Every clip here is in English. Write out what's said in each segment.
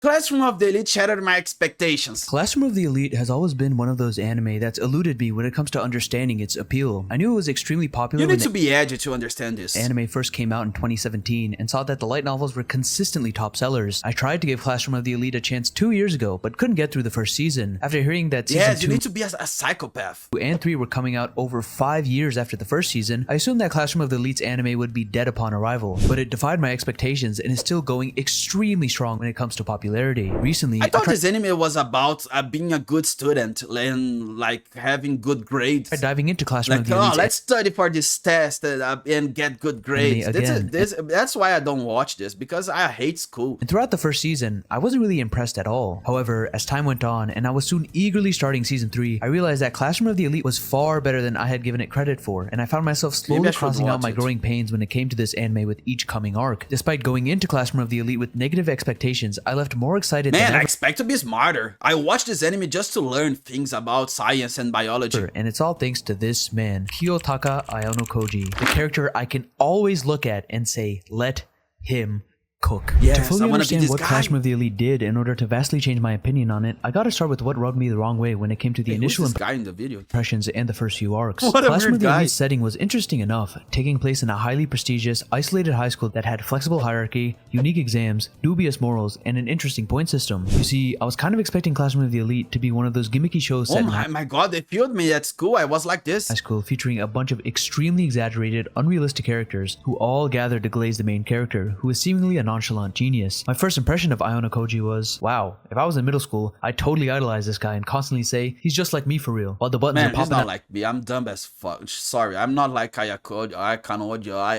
Classroom of the Elite shattered my expectations. Classroom of the Elite has always been one of those anime that's eluded me when it comes to understanding its appeal. I knew it was extremely popular You when need to be edgy to understand this. the anime first came out in 2017 and saw that the light novels were consistently top sellers. I tried to give Classroom of the Elite a chance 2 years ago, but couldn't get through the first season. After hearing that season Yes, 2 you need to be a psychopath. and 3 were coming out over 5 years after the first season, I assumed that Classroom of the Elite's anime would be dead upon arrival. But it defied my expectations and is still going extremely strong when it comes to popularity. Recently, I thought this anime was about being a good student and like having good grades. diving into Classroom Like, of the oh, Elite's let's study for this test and get good grades. again. That's why I don't watch this, because I hate school. And throughout the first season, I wasn't really impressed at all. However, as time went on and I was soon eagerly starting season 3, I realized that Classroom of the Elite was far better than I had given it credit for, and I found myself slowly I should crossing out watch my it. growing pains when it came to this anime with each coming arc. Despite going into Classroom of the Elite with negative expectations, I left more excited Man, than I ever. expect to be smarter. I watched this anime just to learn things about science and biology. And it's all thanks to this man, Kiyotaka Ayano-koji, the character I can always look at and say, let him cook. Yes, To fully I wanna be understand this what guy. Classroom of the Elite did in order to vastly change my opinion on it, I gotta start with what rubbed me the wrong way when it came to the Hey, who's initial this guy in the video? impressions and the first few arcs. What a Classroom weird of the guy. Elite setting was interesting enough, taking place in a highly prestigious, isolated high school that had flexible hierarchy, unique exams, dubious morals, and an interesting point system. You see, I was kind of expecting Classroom of the Elite to be one of those gimmicky shows Oh set in my god, they filmed me at school. I was like this. high school featuring a bunch of extremely exaggerated, unrealistic characters who all gathered to glaze the main character, who is seemingly a nonchalant genius. My first impression of Ayano Koji was, wow, if I was in middle school, I'd totally idolize this guy and constantly say, he's just like me for real, while the buttons Man, are he's popping not out. like me. I'm dumb as fuck. Sorry, I'm not like Ayano,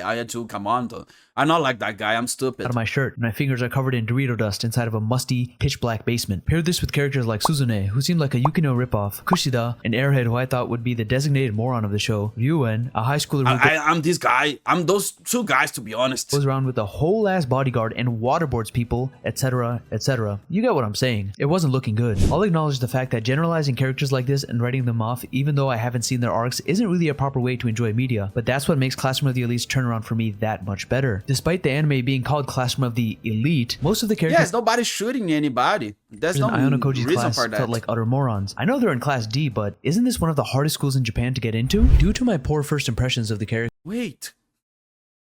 Ayatu Kamando. I'm not like that guy. I'm stupid. Out of my shirt, and my fingers are covered in Dorito dust inside of a musty, pitch-black basement. Pair this with characters like Suzune, who seemed like a Yukino ripoff, Kushida, an airhead who I thought would be the designated moron of the show, Ryuen, a high schooler who I'm this guy. I'm those two guys, to be honest. goes around with a whole-ass bodyguard and waterboards people, etc., etc. You get what I'm saying. It wasn't looking good. I'll acknowledge the fact that generalizing characters like this and writing them off, even though I haven't seen their arcs, isn't really a proper way to enjoy media, but that's what makes Classroom of the Elite's turnaround for me that much better. Despite the anime being called Classroom of the Elite, most of the characters Yes, nobody's shooting anybody. There's no in Ayano Koji's reason class for that. felt like utter morons. I know they're in Class D, but isn't this one of the hardest schools in Japan to get into? Due to my poor first impressions of the character. Wait,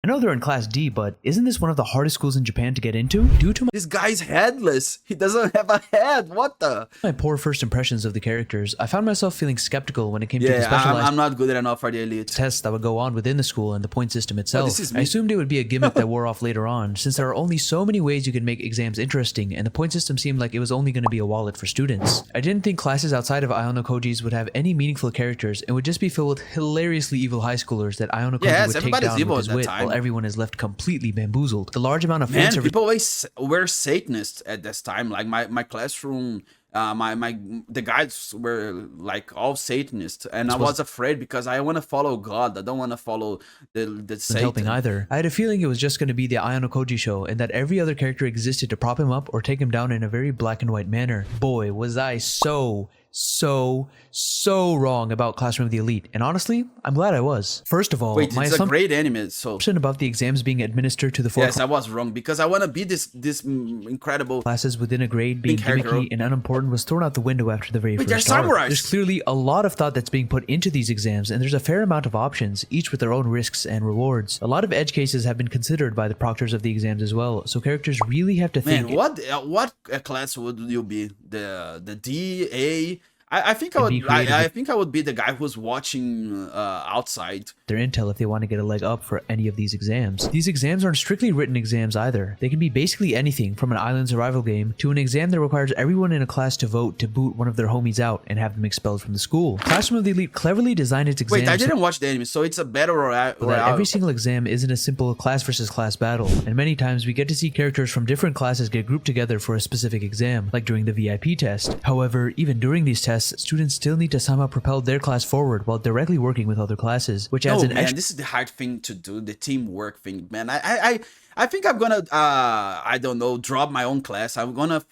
I know they're in Class D, but isn't this one of the hardest schools in Japan to get into? Due to this guy's headless. He doesn't have a head. What the? my poor first impressions of the characters, I found myself feeling skeptical when it came to the Yeah, specialized I'm not good enough for the elite. tests that would go on within the school and the point system itself. this is I me. assumed it would be a gimmick that wore off later on, since there are only so many ways you can make exams interesting, and the point system seemed like it was only going to be a wallet for students. I didn't think classes outside of Ayano Koji's would have any meaningful characters and would just be filled with hilariously evil high schoolers that Ayano Koji Yes, would take everybody's down evil with his at that wit, time. while everyone is left completely bamboozled. The large amount of fan Man, service people always were Satanists at this time. Like my classroom, the guys were like all Satanists, and I was afraid because I want to follow God. I don't want to follow the wasn't Satan. helping either. I had a feeling it was just going to be the Ayano Koji show and that every other character existed to prop him up or take him down in a very black and white manner. Boy, was I so wrong about Classroom of the Elite, and honestly, I'm glad I was. First of all, Wait, my it's a great anime. So assumption about the exams being administered to the four yes, I was wrong because I want to be this incredible. classes within a grade being Pink hair girl. gimmicky and unimportant was thrown out the window after the very Wait, they're first arc. samurais. There's clearly a lot of thought that's being put into these exams, and there's a fair amount of options, each with their own risks and rewards. A lot of edge cases have been considered by the proctors of the exams as well, so characters really have to think. Man, what class would you be? The D, A? I think I would. be creative I think I would be the guy who's watching outside. Their intel if they want to get a leg up for any of these exams. These exams aren't strictly written exams either. They can be basically anything from an island survival game to an exam that requires everyone in a class to vote to boot one of their homies out and have them expelled from the school. Classroom of the Elite cleverly designed its exams Wait, I didn't watch the anime, so it's a battle royale. so that every single exam isn't a simple class versus class battle, and many times we get to see characters from different classes get grouped together for a specific exam, like during the VIP test. However, even during these tests, students still need to somehow propel their class forward while directly working with other classes, which adds Oh an man, extra this is the hard thing to do, the teamwork thing, man. I I think I'm gonna I don't know, drop my own class. I'm gonna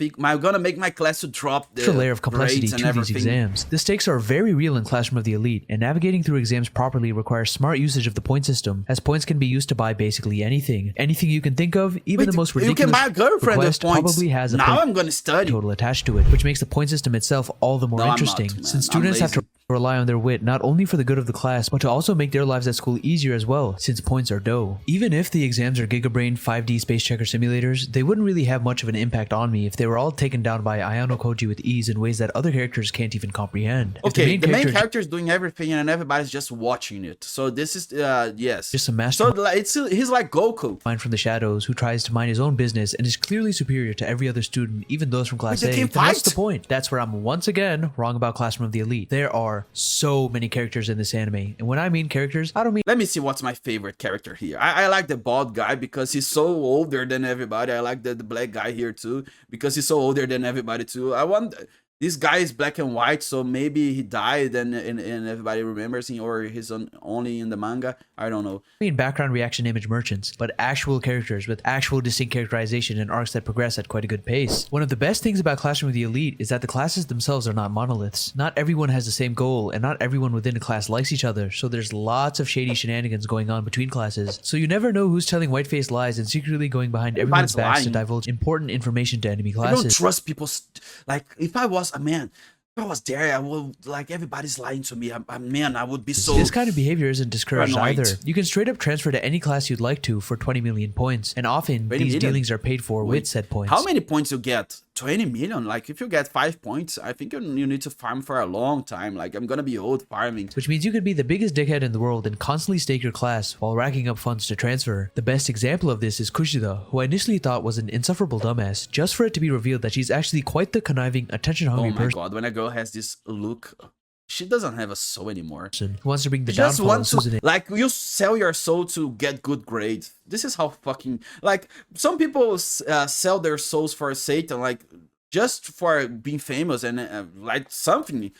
make my class to drop the Extra layer of complexity grades and to these everything. exams. The stakes are very real in Classroom of the Elite, and navigating through exams properly requires smart usage of the point system, as points can be used to buy basically anything. Anything you can think of, even Wait, the most you ridiculous can buy a girlfriend with request points. probably has a Now point I'm gonna study. total attached to it, which makes the point system itself all the more No, I'm not, interesting, man. since I'm students have to lazy. rely on their wit not only for the good of the class, but to also make their lives at school easier as well, since points are dough. Even if the exams are Gigabrain 5D space checker simulators, they wouldn't really have much of an impact on me if they were all taken down by Ayano Koji with ease in ways that other characters can't even comprehend. If Okay, the main character is doing everything and everybody's just watching it. So this is yes. just a So mastermind like, he's like Goku. from the shadows who tries to mind his own business and is clearly superior to every other student, even those from Class But A. they Then can't what's the fight. point? That's where I'm once again wrong about Classroom of the Elite. There are so many characters in this anime, and when I mean characters, I don't mean Let me see what's my favorite character here. I like the bald guy because he's so older than everybody. I like the black guy here too because he's so older than everybody too. I want this guy is black and white, so maybe he died and everybody remembers him, or he's only in the manga. I don't know. background reaction image merchants, but actual characters with actual distinct characterization and arcs that progress at quite a good pace. One of the best things about Classroom of the Elite is that the classes themselves are not monoliths. Not everyone has the same goal, and not everyone within a class likes each other, so there's lots of shady shenanigans going on between classes. So you never know who's telling white-faced lies and secretly going behind everyone's Everybody's backs to lying. divulge important information to enemy I don't classes. trust people. Like if I was a man, if I was there, I would like everybody's lying to me. Man, I would be so. This kind of behavior isn't discouraged paranoid. either. You can straight up transfer to any class you'd like to for 20 million points, and often 20 these million? dealings are paid for with said points. How many points you get? 20 million? Like if you get 5 points, I think you need to farm for a long time. Like I'm gonna be old farming. Which means you could be the biggest dickhead in the world and constantly stake your class while racking up funds to transfer. The best example of this is Kushida, who I initially thought was an insufferable dumbass, just for it to be revealed that she's actually quite the conniving, attention-hungry Oh my person god, when a girl has this look, she doesn't have a soul anymore. who wants to bring the You just downfall want of to, Susan. like, you sell your soul to get good grades. This is how fucking, like, some people sell their souls for Satan, like, just for being famous and like something,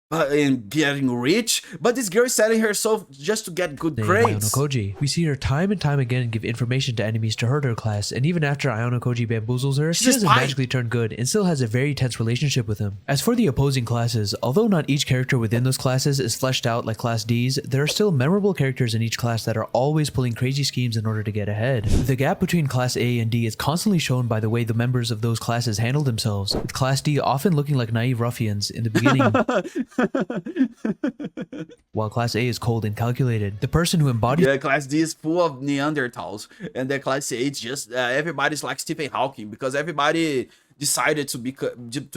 and getting rich. But this girl is selling herself just to get good grades. Ayano Koji. We see her time and time again give information to enemies to hurt her class, and even after Ayano Koji bamboozles her, she She's doesn't fine. magically turn good and still has a very tense relationship with him. As for the opposing classes, although not each character within those classes is fleshed out like Class D's, there are still memorable characters in each class that are always pulling crazy schemes in order to get ahead. The gap between Class A and D is constantly shown by the way the members of those classes handle themselves, with Class D often looking like naive ruffians in the beginning, while Class A is cold and calculated. The person who embodies Yeah, Class D is full of Neanderthals, and the Class A is just everybody's like Stephen Hawking because everybody decided to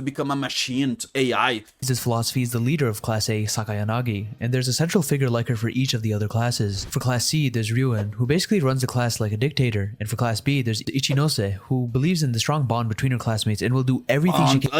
become a machine, AI. his philosophy is the leader of Class A, Sakayanagi, and there's a central figure like her for each of the other classes. For Class C, there's Ryuen, who basically runs the class like a dictator, and for Class B, there's Ichinose, who believes in the strong bond between her classmates and will do everything she can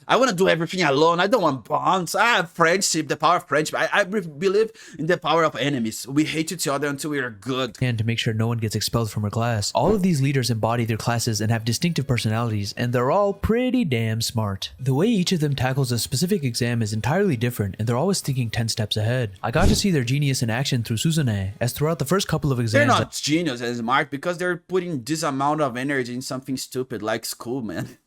I want to do everything alone. I don't want bonds. Friendship, the power of friendship. I believe in the power of enemies. We hate each other until we are good. to make sure no one gets expelled from her class. All of these leaders embody their classes and have distinctive personalities, and they're all pretty damn smart. The way each of them tackles a specific exam is entirely different, and they're always thinking 10 steps ahead. I got to see their genius in action through Suzune, as throughout the first couple of They're exams, not genius and smart because they're putting this amount of energy in something stupid like school, man.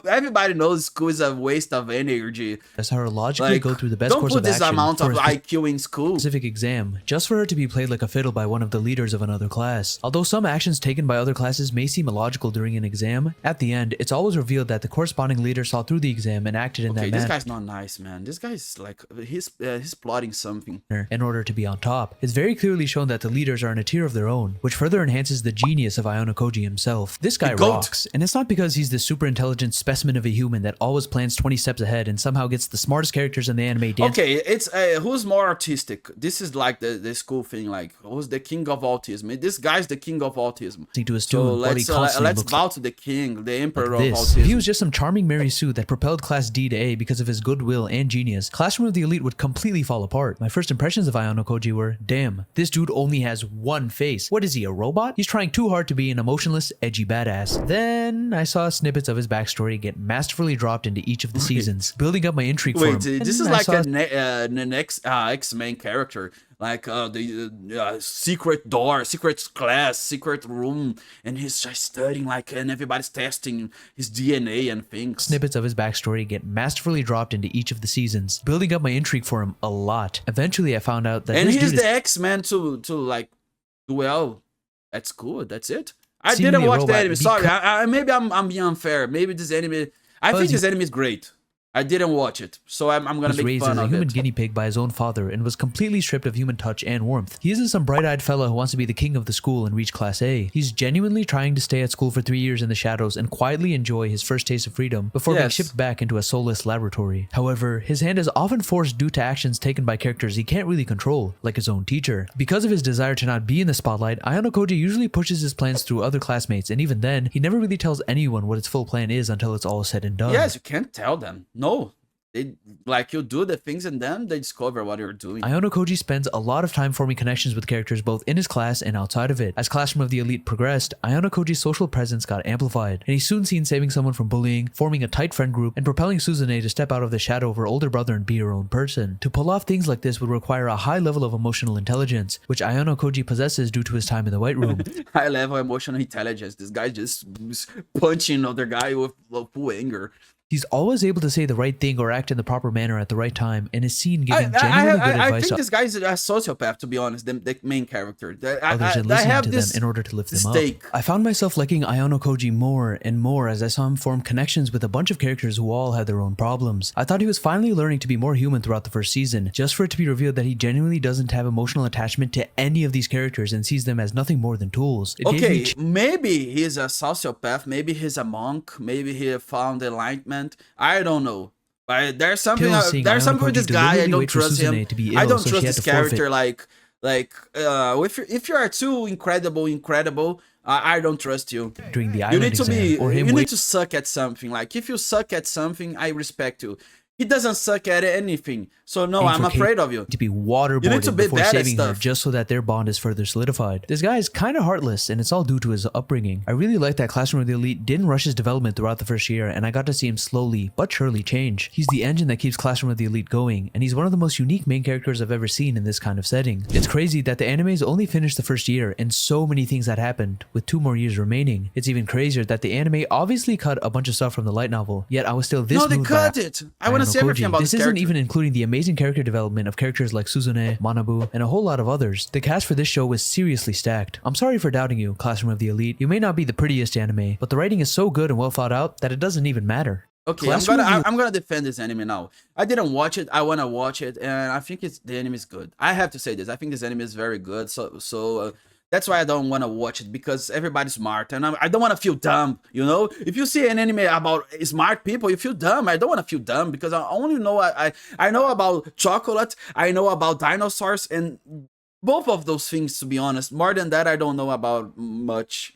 Everybody knows school is a waste of energy. I saw her logically Like, go through the best don't course put of this action amount for of a IQ in school. specific exam, just for her to be played like a fiddle by one of the leaders of another class. Although some actions taken by other classes may seem illogical during an exam, at the end, it's always revealed that the corresponding leader saw through the exam and acted in Okay, that this manner guy's not nice, man. This guy's like he's plotting something. in order to be on top. It's very clearly shown that the leaders are in a tier of their own, which further enhances the genius of Ayano Koji himself. This guy The GOAT. rocks, and it's not because he's the super intelligent specimen of a human that always plans 20 steps ahead and somehow gets the smartest characters in the anime dancing Okay, it's who's more artistic? This is like the school thing. Like who's the king of autism? This guy's the king of autism. to his So tune, while he constantly let's looks bow to the king, the emperor like of this. If he autism. was just some charming Mary Sue that propelled Class D to A because of his goodwill and genius, Classroom of the Elite would completely fall apart. My first impressions of Ayano Koji were, damn, this dude only has one face. What is he, a robot? He's trying too hard to be an emotionless, edgy badass. Then I saw snippets of his backstory get masterfully dropped into each of the seasons, building up my intrigue for him. Wait, this is And I like saw an X-Men character, like the secret door, secret class, secret room, and he's just studying, like, and everybody's testing his DNA and things. snippets of his backstory get masterfully dropped into each of the seasons, building up my intrigue for him a lot. Eventually, I found out that And this he's dude is the X-Men to like do well at school. That's it. I seemingly didn't a watch the robot anime. Sorry, maybe I'm being unfair. Maybe this anime. I think this anime is great. I didn't watch it, so I'm gonna was make raised fun as a of human it. guinea pig by his own father and was completely stripped of human touch and warmth. He isn't some bright-eyed fella who wants to be the king of the school and reach Class A. He's genuinely trying to stay at school for 3 years in the shadows and quietly enjoy his first taste of freedom before being Yes. shipped back into a soulless laboratory. However, his hand is often forced due to actions taken by characters he can't really control, like his own teacher. Because of his desire to not be in the spotlight, Ayano Koji usually pushes his plans through other classmates, and even then, he never really tells anyone what his full plan is until it's all said and done. Yes, you can't tell them. No, they like you do the things and then they discover what you're doing. Ayano Koji spends a lot of time forming connections with characters both in his class and outside of it. As Classroom of the Elite progressed, Ayano Koji's social presence got amplified, and he's soon seen saving someone from bullying, forming a tight friend group, and propelling Suzune to step out of the shadow of her older brother and be her own person. To pull off things like this would require a high level of emotional intelligence, which Ayano Koji possesses due to his time in the White Room. High level emotional intelligence. This guy just punching other guy with full anger. He's always able to say the right thing or act in the proper manner at the right time, and is seen giving genuinely good I advice think to this guy's a sociopath, to be honest, the main character. others and I listening have to them this in order to lift them stake. up. I found myself liking Ayano Koji more and more as I saw him form connections with a bunch of characters who all had their own problems. I thought he was finally learning to be more human throughout the first season, just for it to be revealed that he genuinely doesn't have emotional attachment to any of these characters and sees them as nothing more than tools. It gave me Okay, maybe he's a sociopath, maybe he's a monk, maybe he found enlightenment. I don't know. But there's something Chills seeing there's Ayano something with Koji this guy. I deliberately don't wait for trust him. Suzune to be I ill, don't so she trust had this to forfeit. character. If you are too incredible, I don't trust you. During the You island need to exam, be or him you wait need to suck at something. Like if you suck at something, I respect you. He doesn't suck at anything. So no, I'm for afraid of you. to be You need waterboarded to be before bad at saving her stuff. just so that their bond is further solidified. This guy is kind of heartless, and it's all due to his upbringing. I really like that Classroom of the Elite didn't rush his development throughout the first year, and I got to see him slowly but surely change. He's the engine that keeps Classroom of the Elite going, and he's one of the most unique main characters I've ever seen in this kind of setting. It's crazy that the anime's only finished the first year, and so many things had happened, with 2 more years remaining. It's even crazier that the anime obviously cut a bunch of stuff from the light novel, yet I was still this No, they moved cut by it. I want to Ayano see everything Koji. about this this isn't character. even including the amazing character development of characters like Suzune, Manabu, and a whole lot of others. The cast for this show was seriously stacked. I'm sorry for doubting you, Classroom of the Elite. You may not be the prettiest anime, but the writing is so good and well thought out that it doesn't even matter. Okay, I'm gonna defend this anime now. I didn't watch it. I wanna watch it, and I think the anime is good. I have to say this. I think this anime is very good. So that's why I don't wanna watch it, because everybody's smart, and I don't wanna feel dumb. You know, if you see an anime about smart people, you feel dumb. I don't wanna feel dumb because I only know I know about chocolate. I know about dinosaurs, and both of those things, to be honest. More than that, I don't know about much.